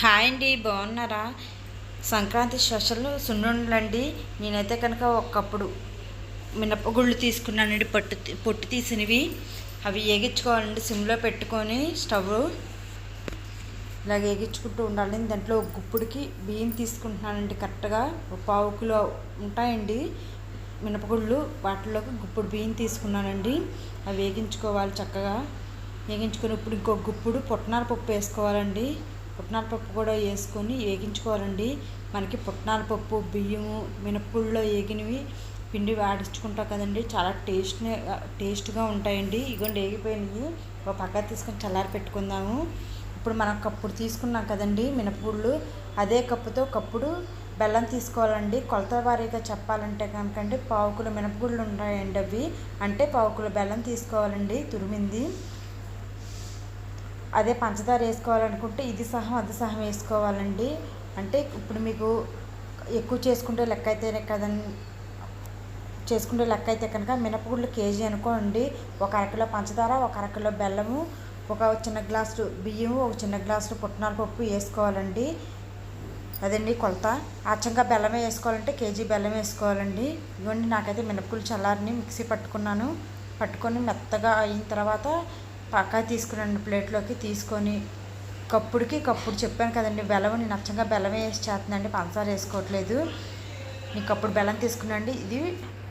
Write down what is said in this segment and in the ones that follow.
Hi అండి, బాగున్నారా? Sankranti special సున్నుండలండి. నేనైతే కనుక ఒకప్పుడు మినపగుళ్ళు తీసుకున్నానండి, పొట్టు తీసినవి. అవి వేగించుకోవాలండి. సిమ్లో పెట్టుకొని స్టవ్ ఇలాగ వేగించుకుంటూ ఉండాలి. దాంట్లో ఒక గుప్పుడికి బియ్యం తీసుకుంటున్నానండి. కరెక్ట్గా ఒక పావు కిలో ఉంటాయండి మినపగుళ్ళు. వాటిలోకి గుప్పుడు బియ్యం తీసుకున్నానండి. అవి వేగించుకోవాలి చక్కగా. వేగించుకొని ఇప్పుడు ఇంకొక గుప్పుడు పుట్నాల పప్పు వేసుకోవాలండి. పుట్నాల పప్పు కూడా వేసుకొని వేగించుకోవాలండి. మనకి పుట్నాల పప్పు, బియ్యము, మినపగుళ్ళలో వేగినవి పిండి వాడించుకుంటాం కదండి, చాలా టేస్ట్గా ఉంటాయండి. ఇగోండి వేగిపోయినవి ఒక పక్క తీసుకొని చల్లారి పెట్టుకుందాము. ఇప్పుడు మనం కప్పుడు తీసుకున్నాం కదండి మినపగుళ్ళు, అదే కప్పుతో కప్పుడు బెల్లం తీసుకోవాలండి. కొలత వారీగా చెప్పాలంటే కనుకండి పావు కిలో మినపగుళ్ళు ఉంటాయండి. అవి అంటే పావు కిలో బెల్లం తీసుకోవాలండి తురిమింది. అదే పంచదార వేసుకోవాలనుకుంటే ఇది సహం అది సహం వేసుకోవాలండి. అంటే ఇప్పుడు మీకు ఎక్కువ చేసుకుంటే లెక్క అయితే కనుక మినపగుళ్ళు కేజీ అనుకోండి, ఒక అరకిలో పంచదార, ఒక అరకిలో బెల్లము, ఒక చిన్న గ్లాసు బియ్యము, ఒక చిన్న గ్లాసు పుట్నాల పప్పు వేసుకోవాలండి. అదండి కొలత. అచ్చంగా బెల్లమే వేసుకోవాలంటే కేజీ బెల్లం వేసుకోవాలండి. ఇవ్వండి నాకైతే మినపగుళ్ళు చల్లారిని మిక్సీ పట్టుకొని మెత్తగా అయిన తర్వాత పక్కా తీసుకున్నాను. ప్లేట్లోకి తీసుకొని కప్పుడు చెప్పాను కదండి బెల్లం, నేను అచ్చంగా బెల్లమే వేసి చేస్తున్నానండి, పంచదార వేసుకోవట్లేదు. నీకు అప్పుడు బెల్లం తీసుకున్నాండి. ఇది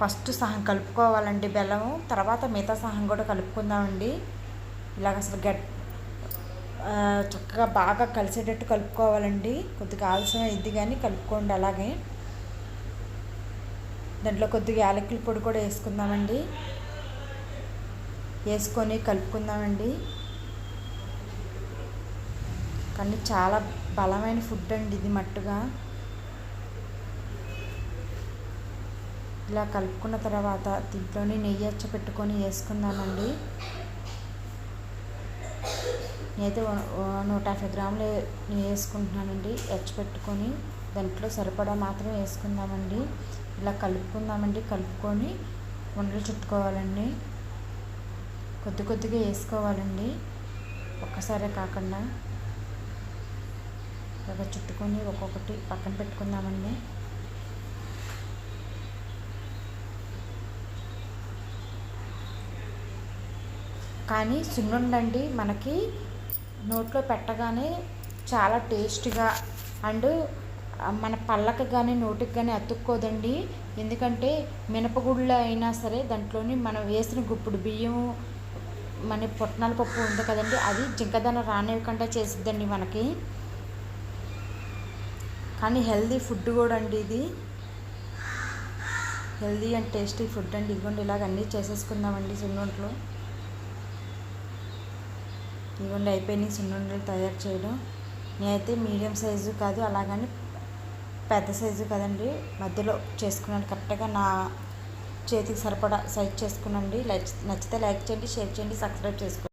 ఫస్ట్ సహం కలుపుకోవాలండి బెల్లము, తర్వాత మిగతా సహం కూడా కలుపుకుందామండి. ఇలాగ అసలు చక్కగా బాగా కలిసేటట్టు కలుపుకోవాలండి. కొద్దిగా ఆలస్యం ఇది కానీ కలుపుకోండి అలాగే. దాంట్లో కొద్దిగా యాలకుల పొడి కూడా వేసుకుందామండి. వేసుకొని కలుపుకుందామండి. కానీ చాలా బలమైన ఫుడ్ అండి ఇది మట్టుగా. ఇలా కలుపుకున్న తర్వాత దీంట్లోని నెయ్యి పెట్టుకొని వేసుకుందామండి. నేనైతే 150 గ్రాములు వేసుకుంటున్నానండి. పెట్టుకొని దాంట్లో సరిపడా మాత్రం వేసుకుందామండి. ఇలా కలుపుకుందామండి. కలుపుకొని ఉండలు చుట్టుకోవాలండి. కొద్దిగా వేసుకోవాలండి, ఒక్కసారే కాకుండా. ఇలాగ చుట్టుకొని ఒక్కొక్కటి పక్కన పెట్టుకుందామండి. కానీ సున్నుండండి మనకి నోట్లో పెట్టగానే చాలా టేస్ట్గా అండ్ మన పళ్ళకి కానీ నోటికి కానీ అతుక్కోదండి. ఎందుకంటే మినపగుళ్ళు అయినా సరే దాంట్లోని మనం వేసిన గుప్పుడు బియ్యం, మన పుట్నాల పప్పు ఉంది కదండి, అది జింకదన రానివ్వకుండా చేసిద్దండి మనకి. కానీ హెల్దీ ఫుడ్ కూడా అండి ఇది. హెల్దీ అండ్ టేస్టీ ఫుడ్ అండి. ఇదిగోండి ఇలాగ అన్నీ చేసేసుకుందామండి సున్నుండలు. ఇదిగోండి అయిపోయినాయి సున్నుండలు తయారు చేయడం. నేనైతే మీడియం సైజు కాదు, అలాగని పెద్ద సైజు కదండి, మధ్యలో చేసుకున్నాను. కరెక్ట్గా నా చేతికి సరిపడా సైజ్ చేసుకున్నాండి. నచ్చితే లైక్ చేయండి, షేర్ చేయండి, సబ్స్క్రైబ్ చేసుకోండి.